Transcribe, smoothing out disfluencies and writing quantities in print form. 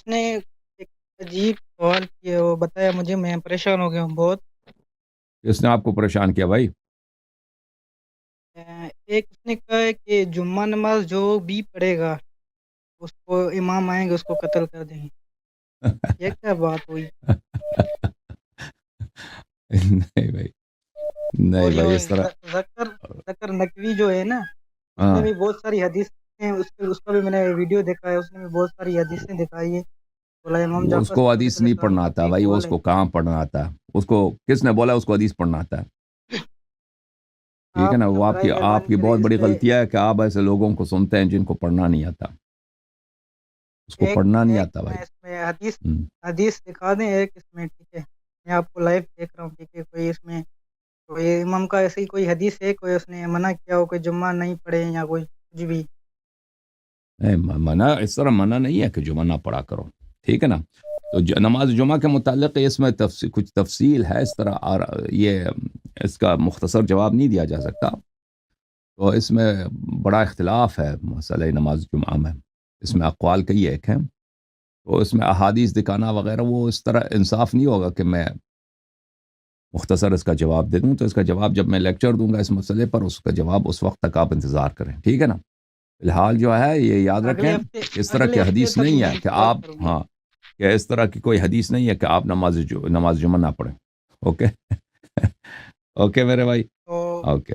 نے ایک عجیب سوال کیا، وہ بتایا مجھے، میں پریشان ہو گیا ہوں بہت۔ کس نے آپ کو پریشان کیا بھائی؟ ایک اس نے کہا ہے کہ جمعہ نماز جو بھی پڑھے گا اس کو امام آئیں گے اس کو قتل کر دیں گے۔ یہ کیا بات ہوئی؟ نہیں بھائی، نہیں اور جو بھائی اس طرح ذکر ذکر نقوی جو ہے نا، اس میں ہاں، بھی بہت ساری حدیث ہیں، اس کا بھی میں نے ویڈیو دیکھا ہے، اس نے بھی بہت ساری حدیثیں دکھائی ہے۔ بولا امام وہ اس جعفر کو صادق حدیث علیہ نہیں السلام پڑھنا کا آتا کوئی بھائی، وہ قول اس ہے؟ کو کہاں پڑھنا آتا ہے؟ اس کو کس نے بولا اس کو حدیث پڑھنا آتا ہے؟ ٹھیک ہے آپ نا، وہ برائے آپ مہربانی کی کرے بہت اس بڑی پہ غلطی ہے کہ آپ ایسے لوگوں کو سنتے ہیں جن کو پڑھنا نہیں آتا، اس کو ایک پڑھنا نہیں ایک آتا بھائی۔ میں اس میں حدیث ہم۔ حدیث دکھا دیں ایک اس میں، ٹھیک ہے؟ میں آپ کو لائیو دیکھ رہا ہوں، ٹھیک ہے؟ کوئی اس میں کوئی امام کا ایسی کوئی حدیث ہے، کوئی اس نے منع کیا ہو کہ جمعہ نہیں پڑھے یا کوئی کچھ بھی؟ نہیں، منع اس طرح منع نہیں ہے کہ جمعہ نہ پڑھا کرو، ٹھیک ہے نا؟ تو نماز جمعہ کے متعلق اس میں کچھ تفصیل ہے اس طرح، اور یہ اس کا مختصر جواب نہیں دیا جا سکتا، تو اس میں بڑا اختلاف ہے مسئلہ نماز جمعہ میں، اس میں اقوال کئی ایک ہیں، تو اس میں احادیث دکھانا وغیرہ وہ اس طرح انصاف نہیں ہوگا کہ میں مختصر اس کا جواب دے دوں، تو اس کا جواب جب میں لیکچر دوں گا اس مسئلے پر، اس کا جواب اس وقت تک آپ انتظار کریں، ٹھیک ہے نا؟ فی الحال جو ہے یہ یاد رکھیں، اگلے ہفتے اس طرح کی اگلے ہفتے حدیث تک نہیں میں ہے کہ انتظار آپ، کروں گا۔ ہاں، کہ اس طرح کی کوئی حدیث نہیں ہے کہ آپ نماز جمعہ نہ پڑھیں، اوکے؟ اوکے میرے بھائی، تو اوکے۔